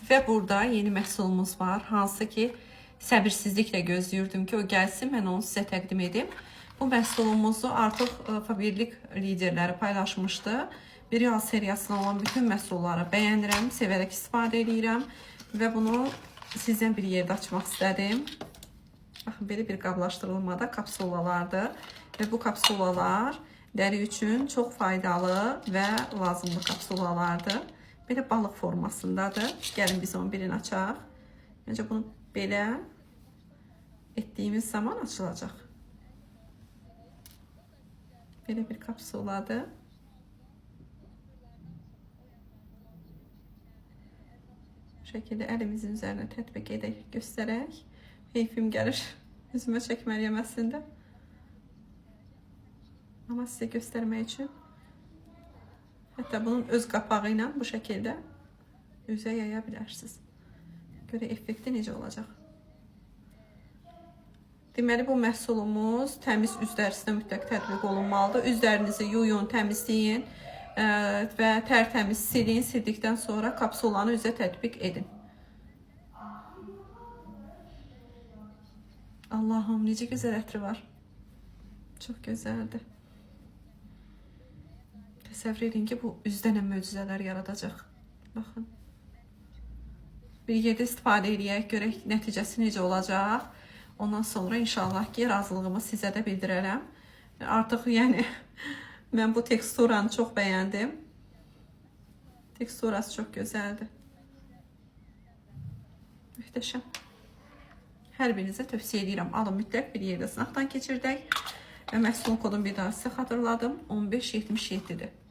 Və burada yeni məhsulumuz var. Hansı ki, səbirsizliklə gözləyirdim ki, o gəlsin, mən onu sizə təqdim edim. Bu məhsulumuzu artıq Faberlik liderləri paylaşmışdı. Bir yağ seriyasına olan bütün məhsulları bəyənirəm, sevərək istifadə edirəm və bunu sizdən bir yerdə açmaq istədim. Baxın, belə bir qablaşdırılmada kapsulalardır və bu kapsulalar dəri üçün çox faydalı və lazımlı kapsulalardır. Belə balıq formasındadır. Gəlin biz onun birini açaq. Öncə bunu belə etdiyimiz zaman açılacaq. Belə bir kapsuladır. Bu şəkildə əlimizin üzərinə tətbiq edək, göstərək. Keyfim gəlir üzümə çəkməliyəm əslində. Amma sizə göstərmək üçün. Hətta bunun öz qapağı ilə bu şəkildə üzə yaya bilərsiniz. Görə effekti necə olacaq. Deməli, bu məhsulumuz təmiz üz dərisinə mütləq tətbiq olunmalıdır. Üzlərinizi yuyun, təmizləyin və tərtəmiz silin. Sildikdən sonra kapsulanı üzə tətbiq edin. Allahım, necə gözəl ətri var. Çox gözəldir. Təsəvvür edin ki, bu üzdə nə möcüzələr yaradacaq. Baxın. Bir yerdə istifadə edək, görək nəticəsi necə olacaq. Ondan sonra inşallah ki, razılığımı sizə də bildirərəm. Artıq yəni mən bu teksturanı çox bəyəndim. Teksturası çox gözəldir. Möhtəşəm. Hər birinizə tövsiyə edirəm. Alın, mütləq bir yerdə sınaqdan keçirdək. Və məhsulun kodunu bir daha sizə xatırladım. 1577-dir.